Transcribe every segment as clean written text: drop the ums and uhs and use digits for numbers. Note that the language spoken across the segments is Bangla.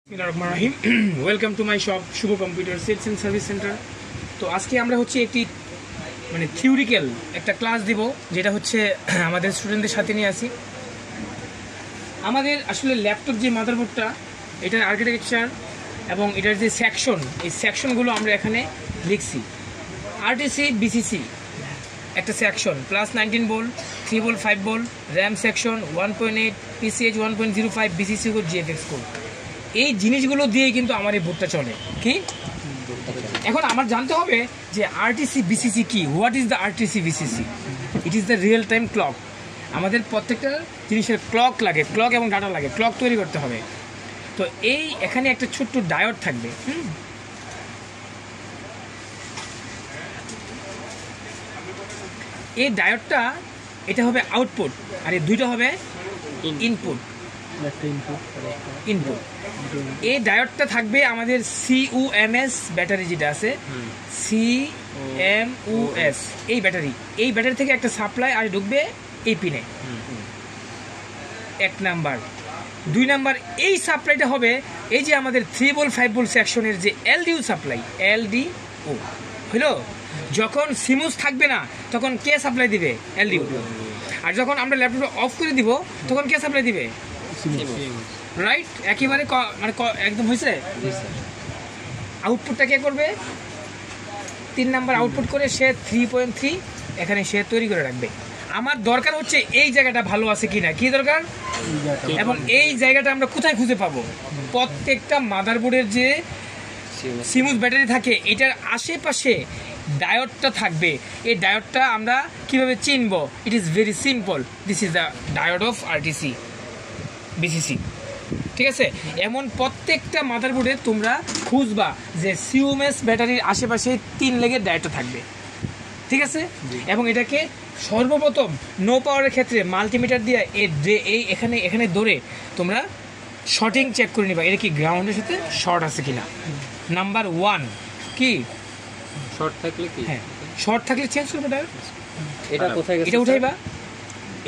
Welcome to my shop Shubho computer sales and service centre. তো আজকে আমরা হচ্ছে একটি থিওরিক্যাল একটা ক্লাস দিব, যেটা হচ্ছে আমাদের স্টুডেন্টদের সাথে নিয়ে আসি। আমাদের আসলে ল্যাপটপ যে মাদারবোর্ডটা, এটার আর্কিটেকচার এবং এটার যে সেকশন, এই সেকশনগুলো আমরা এখানে লিখছি। আরটিসি বিসিসি একটা section, plus 19 volt, 3 volt, 5 volt, RAM section 1.8, পিসিএইচ 1.05, BCC code, GFX code. এই জিনিসগুলো দিয়েই কিন্তু আমার এই বোর্ডটা চলে। কি এখন আমার জানতে হবে যে আরটিসি বিসিসি কি, what is the RTC BCC? It is the real time clock. আমাদের প্রত্যেকটা জিনিসের ক্লক লাগে, ক্লক এবং ডাটা লাগে, ক্লক তৈরি করতে হবে। তো এই এখানে একটা ছোট্ট ডায়োড থাকবে। এই ডায়োডটা, এটা হবে আউটপুট, আর এই দুইটা হবে ইনপুট। ইনপুট এই ডায়োডটা থাকবে আমাদের CUMS ব্যাটারি, যেটা আছে CMUS, এই ব্যাটারি থেকে একটা সাপ্লাই আর ঢুকবে এই পিনে। এক নাম্বার। 2 নাম্বার, এই সাপ্লাইটা হবে এই যে আমাদের 3 ভোল্ট 5 ভোল্ট সেকশনের যে LDO সাপ্লাই, LDO হলো। যখন সিমুস থাকবে না তখন কে সাপ্লাই দিবে? LDO। আর যখন আমরা ল্যাপটপটা অফ করে দিব তখন কে সাপ্লাই দিবে? রাইট। একেবারে একদম হয়েছে। আউটপুটটা কে করবে? 3 নাম্বার আউটপুট করে সে 3.3 এখানে সে তৈরি করে রাখবে। আমার দরকার হচ্ছে এই জায়গাটা ভালো আছে কিনা, কি দরকার, এবং এই জায়গাটা আমরা কোথায় খুঁজে পাবো? প্রত্যেকটা মাদারবোর্ডের যে সিমুস ব্যাটারি থাকে, এটার আশেপাশে ডায়োডটা থাকবে। এই ডায়োডটা আমরা কিভাবে চিনব? It is very simple. This is the diode of RTC BCC. ঠিক আছে, এমন প্রত্যেকটা মাদারবোর্ডে তোমরা খুঁজবা যে CUMS ব্যাটারির আশেপাশে 3 লেগের ডায়োডটা থাকবে। ঠিক আছে, এবং এটাকে সর্বপ্রথম নো পাওয়ারের ক্ষেত্রে মাল্টিমিটার দিয়ে এই এখানে ধরে তোমরা শর্টিং চেক করে নিবা, এটা কি গ্রাউন্ডের সাথে শর্ট আছে কিনা। নাম্বার 1 কি শর্ট থাকলে কি? হ্যাঁ, শর্ট থাকলে চেঞ্জ করবে ডায়োড। এটা কোথায় গেছে? এটা উঠাইবা,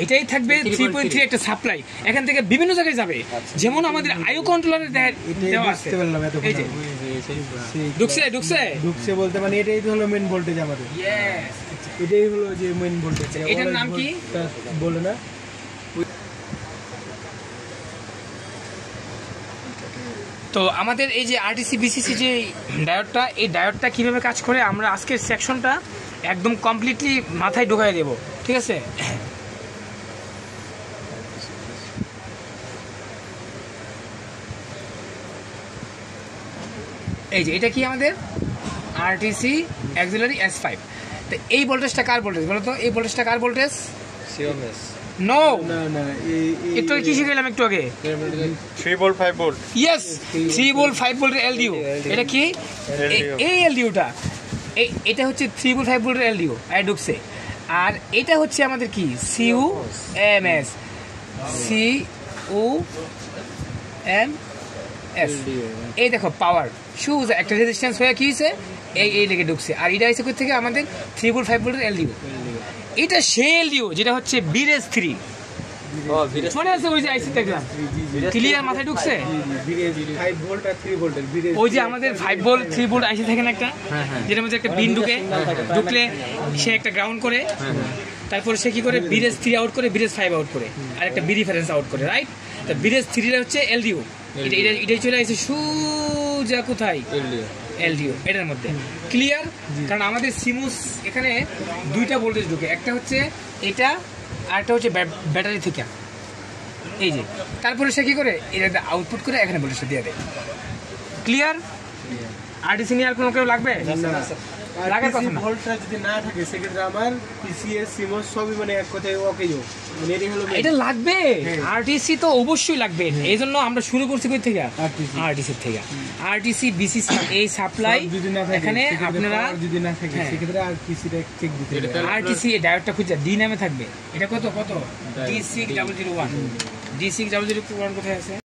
এটাই থাকবে 3.3 একটা সাপ্লাই, এখান থেকে বিভিন্ন জায়গায় যাবে। যেমন আমাদের আইও কন্ট্রোলারে দেওয়া আছে। এই যে ঢুকছে বলতে মানে এটাই হলো মেইন ভোল্টেজ আমাদের। ইয়েস, এটাই হলো যে মেইন ভোল্টেজ। এটার নাম কি বলে না? তো আমাদের এই যে আরটিসি বিসিসি যে ডায়োডটা, এই ডায়োডটা কিভাবে কাজ করে আমরা আজকের সেকশনটা একদম কমপ্লিটলি মাথায় ঢোকাই দেব। ঠিক আছে, এই যে এটা কি আমাদের আরটিসি অ্যাক্সিলারি S5। তো এই ভোল্টেজটা কার ভোল্টেজ বলো তো? এই ভোল্টেজটা কার ভোল্টেজ? CMS। নো, না একটু কি শিখাইলাম একটু আগে? 3 ভোল্ট 5 ভোল্ট। ইয়েস, 3 ভোল্ট 5 ভোল্টের LDO। এটা কি? এই LDOটা, এটা হচ্ছে 3 ভোল্ট 5 ভোল্টের LDO আর ঢুকছে। আর এটা হচ্ছে আমাদের কি? CUMS, CUMS। এই দেখো পাওয়ার শুজ একটা রেজিস্ট্যান্স হয়ে কি হয়েছে, এই লেগে ঢুকছে। আর এটা হচ্ছে থেকে আমাদের 3 ভোল্ট 5 ভোল্টের LDO। এটা সেই LDO যেটা হচ্ছে বিরেজ 3। মনে আছে ওই যে আইসি দেখলাম, ক্লিয়ার মাথায় ঢুকছে? 5 ভোল্ট আর 3 ভোল্টের ওই যে আমাদের 5 ভোল্ট 3 ভোল্ট আইসি থাকে না একটা, যেটার মধ্যে একটা বিন ঢুকলে সে একটা গ্রাউন্ড করে, তারপরে সে কি করে বিরেজ 3 আউট করে, বিরেজ 5 আউট করে, আর একটা বি রেফারেন্স আউট করে। রাইট, তো বিরেজ 3 হচ্ছে LDO। এটাই চলে আসছে সুজা কোথায়? LDO এটার মধ্যে। ক্লিয়ার? কারণ আমাদের সিমুস এখানে 2টা ভোল্টেজ ঢুকে, একটা হচ্ছে এটা আর একটা হচ্ছে ব্যাটারি থেকে। এই যে তারপরে সে কি করে এটা আউটপুট করে এখানে ভোল্টেজটা দিয়ে দেয়। ক্লিয়ার? আরটিসি নিয়ে আর কোনো কেউ লাগবে? লাগার কথা না। ভোল্টটা যদি না থাকে সেক্ষেত্রে আমার পিসিএস সিমোস সবই মানে এক কথায় ওকেও মানে এটাই হলো এটা লাগবে। আরটিসি তো অবশ্যই লাগবে, এই জন্য আমরা শুরু করছি কই থেকে? আরটিসি থেকে। আরটিসি বিসিসি এই সাপ্লাই এখানে আপনারা যদি না থাকে সেক্ষেত্রে আর পিসিটা চেক দিতে হবে। আরটিসি এই ডায়োডটা খুঁজে ডি নামে থাকবে। এটা কত D6001 D6001 কোথায় আছে?